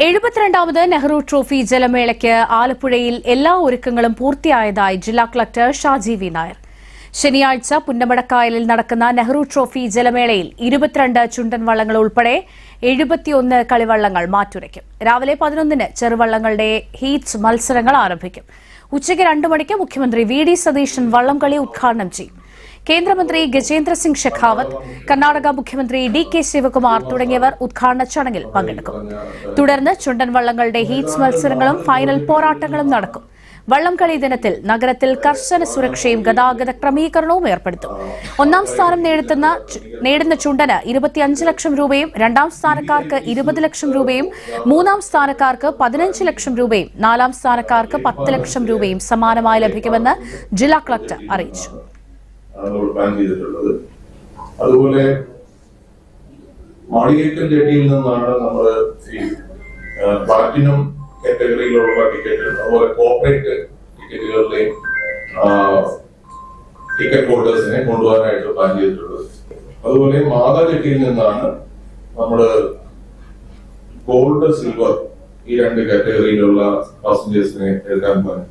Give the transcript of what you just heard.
72ാമത് Nehru trophy ജലമേളയ്ക്ക് ആലപ്പുഴയിൽ എല്ലാ ഒരുക്കങ്ങളും പൂർത്തിയായതായി ജില്ലാ കളക്ടർ ഷാജി വി നായർ. ശനിയാഴ്ച പുന്നമടക്കായലിൽ നടക്കുന്ന നെഹ്റു ട്രോഫി ജലമേളയിൽ 22 ചുണ്ടൻ വള്ളങ്ങൾ ഉൾപ്പെടെ 71 കളിവള്ളങ്ങൾ മാറ്റുരയ്ക്കും. രാവിലെ 11-ന് ചെറുവള്ളങ്ങളുടെ ഹീറ്റ്സ് മത്സരങ്ങൾ ആരംഭിക്കും. ഉച്ചയ്ക്ക് 2 മണിക്ക് മുഖ്യമന്ത്രി വി.ഡി. സതീശൻ വള്ളംകളി ഉദ്ഘാടനം ചെയ്യും. കേന്ദ്രമന്ത്രി ഗജേന്ദ്ര സിംഗ് ഷെഖാവത്ത്, കർണാടക മുഖ്യമന്ത്രി ഡി.കെ. ശിവകുമാർ തുടങ്ങിയവർ ഉദ്ഘാടന ചടങ്ങിൽ പങ്കെടുക്കും. തുടർന്ന് ചുണ്ടൻ വള്ളങ്ങളുടെ ഹീറ്റ്സ് മത്സരങ്ങളും ഫൈനൽ പോരാട്ടങ്ങളും നടക്കും. വള്ളംകളി ദിനത്തിൽ നഗരത്തിൽ കർശന സുരക്ഷയും ഗതാഗത ക്രമീകരണവും ഏർപ്പെടുത്തും. 1ാം സ്ഥാനം നേടുന്ന ചുണ്ടന് 25 ലക്ഷം രൂപയും 2ാം സ്ഥാനക്കാർക്ക് 20 ലക്ഷം രൂപയും 3ാം സ്ഥാനക്കാർക്ക് 15 ലക്ഷം രൂപയും 4ാം സ്ഥാനക്കാർക്ക് 10 ലക്ഷം രൂപയും സമ്മാനമായി ലഭിക്കുമെന്ന് ജില്ലാ കളക്ടർ അറിയിച്ചു. പ്ലാൻ ചെയ്തിട്ടുള്ളത്. അതുപോലെ മാളികേക്കൽ ജെട്ടിയിൽ നിന്നാണ് നമ്മൾ ഈ പ്ലാറ്റിനം കാറ്റഗറിയിലുള്ള ടിക്കറ്റ്, അതുപോലെ കോർപ്പറേറ്റ് ടിക്കറ്റുകളിലെയും ടിക്കറ്റ് ഹോൾഡേഴ്സിനെ കൊണ്ടുപോകാനായിട്ട് പ്ലാൻ ചെയ്തിട്ടുള്ളത്. അതുപോലെ മാതാ ജെട്ടിയിൽ നിന്നാണ് നമ്മൾ ഗോൾഡ്, സിൽവർ ഈ 2 കാറ്റഗറിയിലുള്ള പാസഞ്ചേഴ്സിനെ എടുക്കാൻ പ്ലാൻ.